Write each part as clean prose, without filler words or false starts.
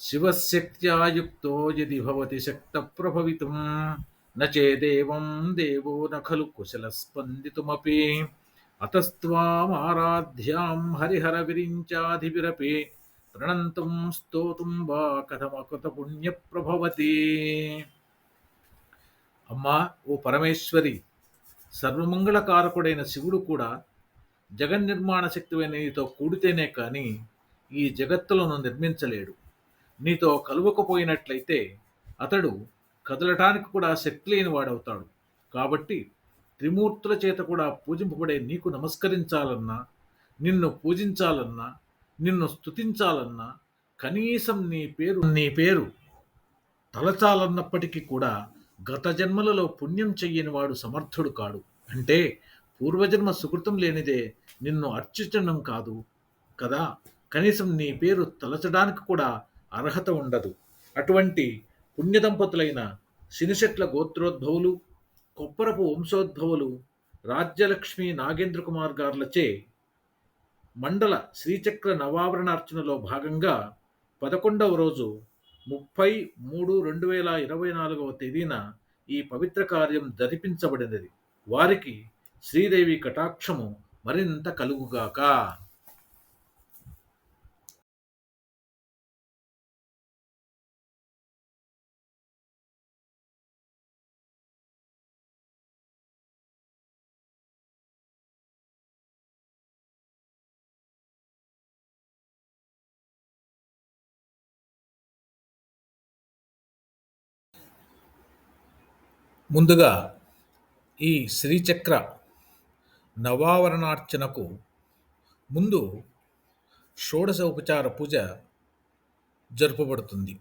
శివశక్త్యా యుక్తో యది భవతి శక్తప్రభవితుం న చేదేవం దేవో న ఖలు కుశలస్పందితుమపి అతస్త్వామారాధ్యాం హరిహర విరించాధివిరపి ప్రణంతుం స్తోతుం వా కథమకృత పుణ్యప్రభవతి. అమ్మా, ఓ పరమేశ్వరి, సర్వమంగళకారకుడైన శివుడు కూడా జగన్నిర్మాణ శక్తివైన నీతో కూడితేనే కాని ఈ జగత్తులను నిర్మించలేడు. నీతో కలువకపోయినట్లయితే అతడు కదలటానికి కూడా శక్తి లేని వాడవుతాడు. కాబట్టి త్రిమూర్తుల చేత కూడా పూజింపబడే నీకు నమస్కరించాలన్నా, నిన్ను పూజించాలన్నా, నిన్ను స్తుతించాలన్నా కనీసం నీ పేరు తలచాలన్నప్పటికీ కూడా గత జన్మలలో పుణ్యం చెయ్యని వాడు సమర్థుడు కాడు. అంటే పూర్వజన్మ సుకృతం లేనిదే నిన్ను అర్చించడం కాదు కదా, కనీసం నీ పేరు తలచడానికి కూడా అర్హత ఉండదు. అటువంటి పుణ్యదంపతులైన శినిశెట్ల గోత్రోద్భవులు, కొప్పరపు వంశోద్భవులు రాజ్యలక్ష్మి నాగేంద్ర కుమార్ గార్లచే మండల శ్రీచక్ర నవావరణార్చనలో భాగంగా 11వ రోజు 30/3/2024 తేదీన ఈ పవిత్ర కార్యం జరిపించబడినది. వారికి శ్రీదేవి కటాక్షము మరింత కలుగుగాక. ముందుగా ఈ శ్రీచక్ర నవావరణార్చనకు ముందు షోడశ ఉపచార పూజ జరుపబడుతుంది.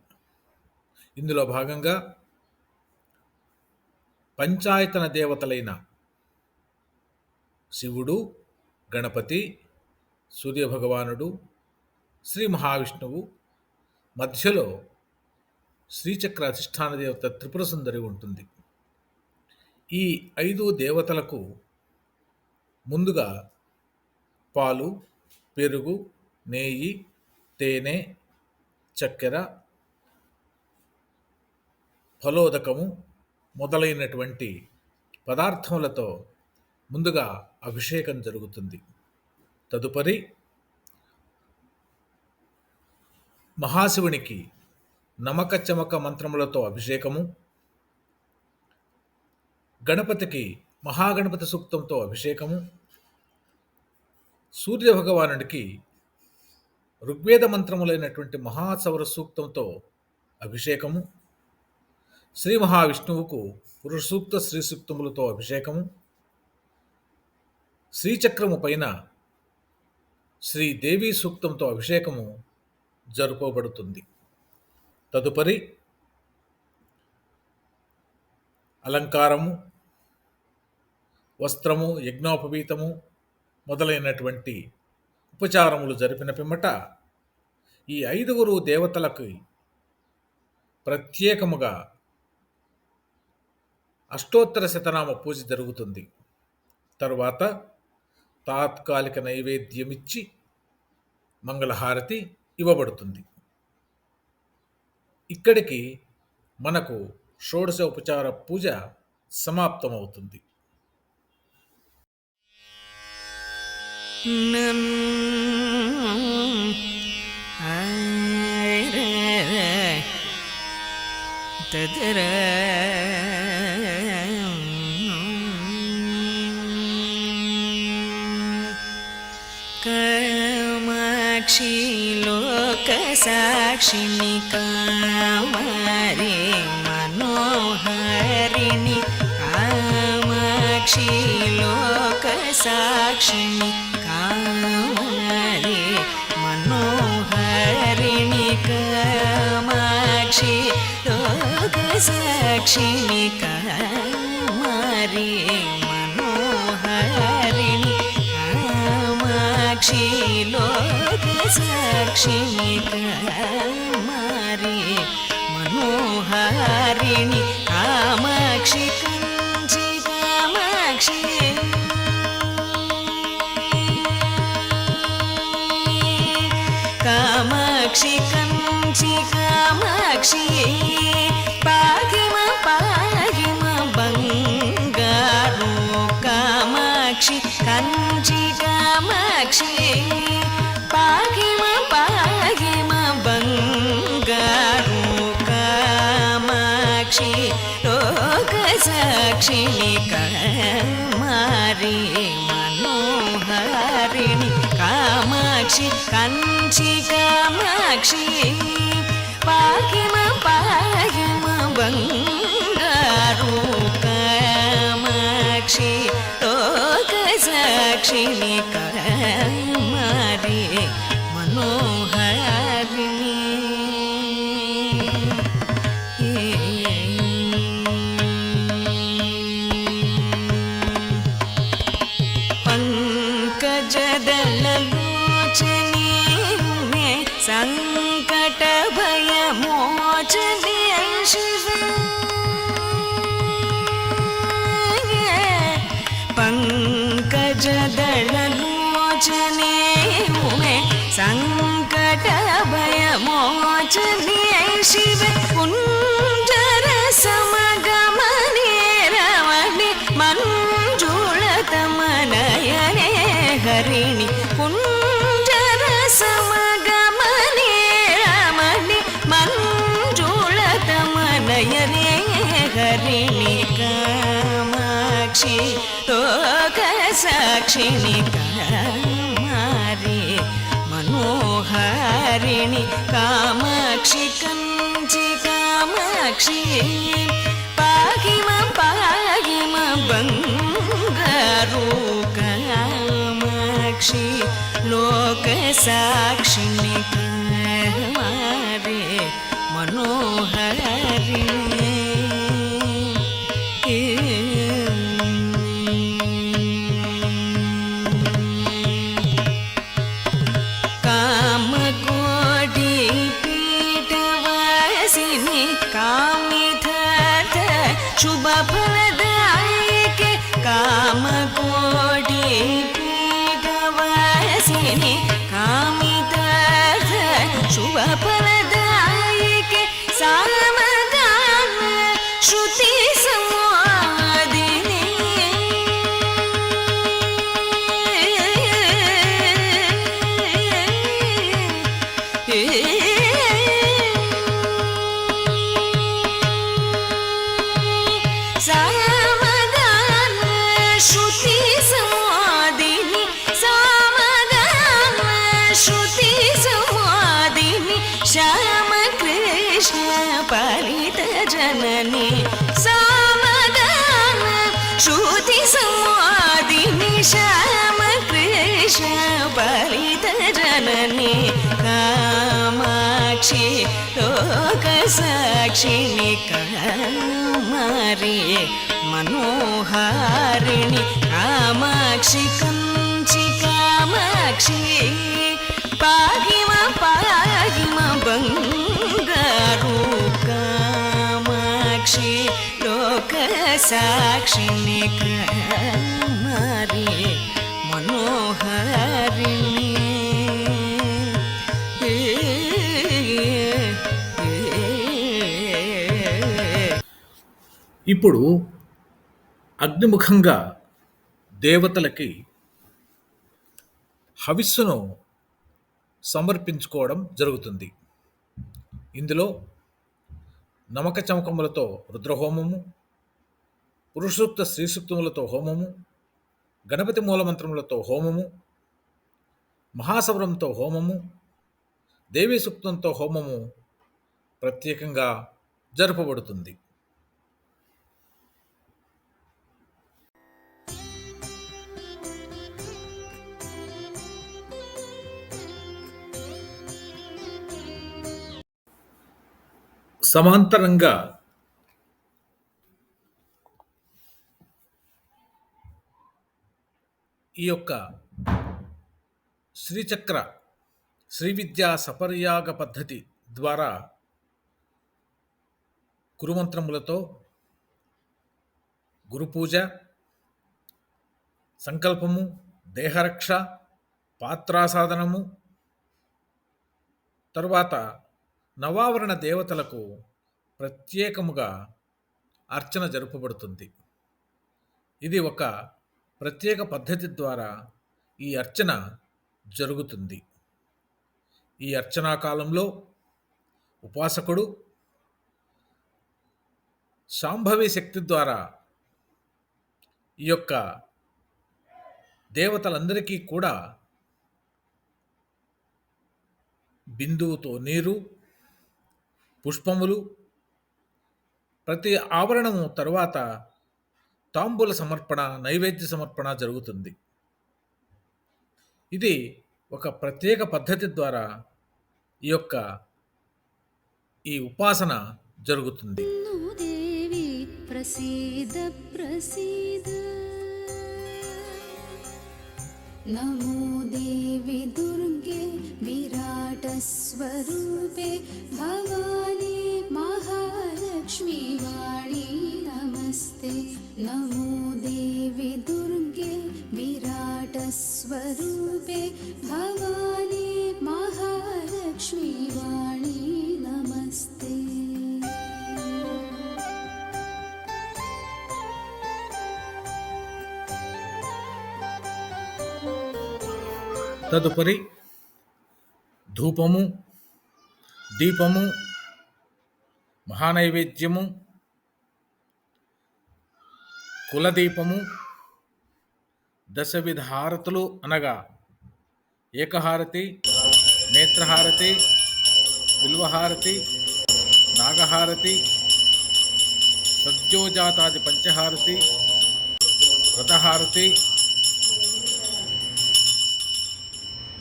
ఇందులో భాగంగా పంచాయతన దేవతలైన శివుడు, గణపతి, సూర్యభగవానుడు, శ్రీ మహావిష్ణువు, మధ్యలో శ్రీచక్ర అధిష్టాన దేవత త్రిపుర సుందరి ఉంటుంది. ఈ 5 దేవతలకు ముందుగా పాలు, పెరుగు, నెయ్యి, తేనె, చక్కెర, ఫలోదకము మొదలైనటువంటి పదార్థములతో ముందుగా అభిషేకం జరుగుతుంది. తదుపరి మహాశివునికి నమక చమక మంత్రములతో అభిషేకము, గణపతికి మహాగణపతి సూక్తంతో అభిషేకము, సూర్యభగవానుడికి ఋగ్వేద మంత్రములైనటువంటి మహాసౌర సూక్తంతో అభిషేకము, శ్రీ మహావిష్ణువుకు పురుష సూక్త శ్రీ సూక్తములతో అభిషేకము, శ్రీచక్రము పైన శ్రీదేవి సూక్తంతో అభిషేకము జరుపబడుతుంది. తదుపరి అలంకారము, వస్త్రము, యజ్ఞోపవీతము మొదలైనటువంటి ఉపచారములు జరిపిన పిమ్మట ఈ 5 దేవతలకు ప్రత్యేకముగా అష్టోత్తర శతనామ పూజ జరుగుతుంది. తరువాత తాత్కాలిక నైవేద్యమిచ్చి మంగళహారతి ఇవ్వబడుతుంది. ఇక్కడికి మనకు షోడశ ఉపచార పూజ సమాప్తమవుతుంది. కామాక్షి లోక సాక్షిని కామారి మనోహరిణి, కామాక్షి లోక సాక్షిని కామారి మనోహరిణి, కామాక్షి లోక సాక్షిని కామారి మనోహరిణి, కామాక్షి లోక సాక్షిని కామారి మనోహరిణి, కామాక్షి కంచి కామాక్షి కామాక్షి కంచి కామాక్షి పాహిమ పాహిమ బంగారు కామాక్షి కంచి కామాక్షి పాహిమ పాహిమ బంగారు కామాక్షి లోక సాక్షిని కమారి మనోహరిణి కామాక్షి కంచి కామాక్షి పాహిమ పాహిమ బంగారు కామాక్షి లోక సాక్షిని కమారి మనోహరిణి పంకజదళలోచనే సంకట భయ మోచనే శివ పంకజదళలోచనే సంకట భయ మోచనే శివ కుంజర సమగమనే రమణి మంజుళతమనయనే హరిణి కుంజర సమగమనే రమణి మంజుళతమనయనే హరిణి కామాక్షి లోక సాక్షిని కమారి మనోహరిణి కామాక్షి కంచి కామాక్షి పాహిమ పాహిమ బంగారు కామాక్షి లోక సాక్షిని కమారి మనోహరిణి కామకోటి పీఠవాసిని కామిథార్థ శుభ ఫలదాయకే కామకోటి పీఠవాసిని కామిథార్థ శుభ ఫలదాయకే సామగాన శృతి సమాదిని సామగాన శృతి సమాదిని సామగాన శృతి సమాదిని శ్యామ కృష్ణ పాలిత జనని సామగాన శృతి సమాదిని శ్యామ కృష్ణ పాలిత జనని కామాక్షి లోక సాక్షిని కమారి మనోహరిణి కామాక్షి కంచి కామాక్షి పాహిమ పాహిమ బంగారు కామాక్షి లోక సాక్షిని కమారి మనోహరిణి ఇప్పుడు అగ్నిముఖంగా దేవతలకి హవిస్సును సమర్పించుకోవడం జరుగుతుంది. ఇందులో నమక చమకములతో రుద్రహోమము, పురుషోక్త శ్రీసూక్తములతో హోమము, గణపతి మూలమంత్రములతో హోమము, మహాసవరంతో హోమము, దేవీ సూక్తంతో హోమము ప్రత్యేకంగా జరపబడుతుంది. సమాంతరంగా ఈ యొక్క శ్రీచక్ర శ్రీ విద్యా సపర్యాగ పద్ధతి ద్వారా గురుమంత్రములతో గురుపూజ, సంకల్పము, దేహరక్ష, పాత్రాసాధనము, తరువాత నవావరణ దేవతలకు ప్రత్యేకముగా అర్చన జరుపబడుతుంది. ఇది ఒక ప్రత్యేక పద్ధతి ద్వారా ఈ అర్చన జరుగుతుంది. ఈ అర్చనా కాలంలో ఉపాసకుడు శాంభవి శక్తి ద్వారా ఈ యొక్క దేవతలందరికీ కూడా బిందువుతో నీరు, పుష్పములు, ప్రతి ఆవరణము తరువాత తాంబూల సమర్పణ, నైవేద్య సమర్పణ జరుగుతుంది. ఇది ఒక ప్రత్యేక పద్ధతి ద్వారా ఈ ఉపాసన జరుగుతుంది. దేవి ప్రసీద ప్రసీద, నమో దేవి దుర్గే విరాట స్వరూపే భవానీ మహాలక్ష్మీ వాణి నమస్తే. నమో దేవి దుర్గే విరాట స్వరూపే భవానీ మహాలక్ష్మీ వాణి నమస్తే. తదుపరి ధూపము, దీపము, మహానైవేద్యము, కులదీపము, దశవిధ హారతులు అనగా ఏకహారతి, నేత్రహారతి, బిల్వహారతి, నాగహారతి, సద్యోజాతాది పంచహారతి, వ్రతహారతి,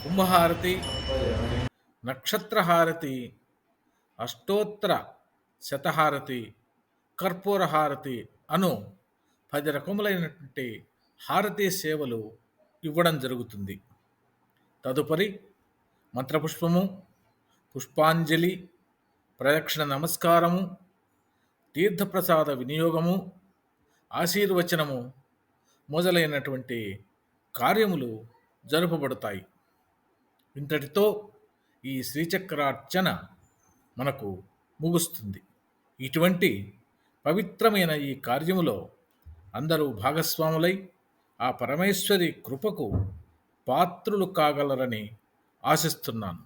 కుంభహారతి, నక్షత్రహారతి, అష్టోత్తర శతహారతి, కర్పూరహారతి అను 10 రకములైనటువంటి హారతీ సేవలు ఇవ్వడం జరుగుతుంది. తదుపరి మంత్రపుష్పము, పుష్పాంజలి, ప్రదక్షిణ నమస్కారము, తీర్థప్రసాద వినియోగము, ఆశీర్వచనము మొదలైనటువంటి కార్యములు జరుపబడతాయి. ఇంతటితో ఈ శ్రీచక్రార్చన మనకు ముగుస్తుంది. ఇటువంటి పవిత్రమైన ఈ కార్యములో అందరూ భాగస్వాములై ఆ పరమేశ్వరి కృపకు పాత్రులు కాగలరని ఆశిస్తున్నాను.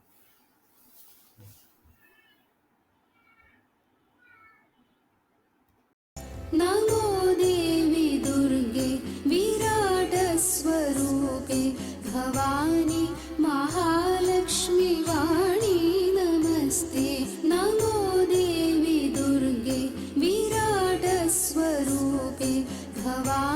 నమో దేవి దుర్గే విరాట స్వరూపే భవానీ మహాలక్ష్మీ వాణి నమస్తే. నమో దేవి దుర్గే విరాట స్వరూపే భవానీ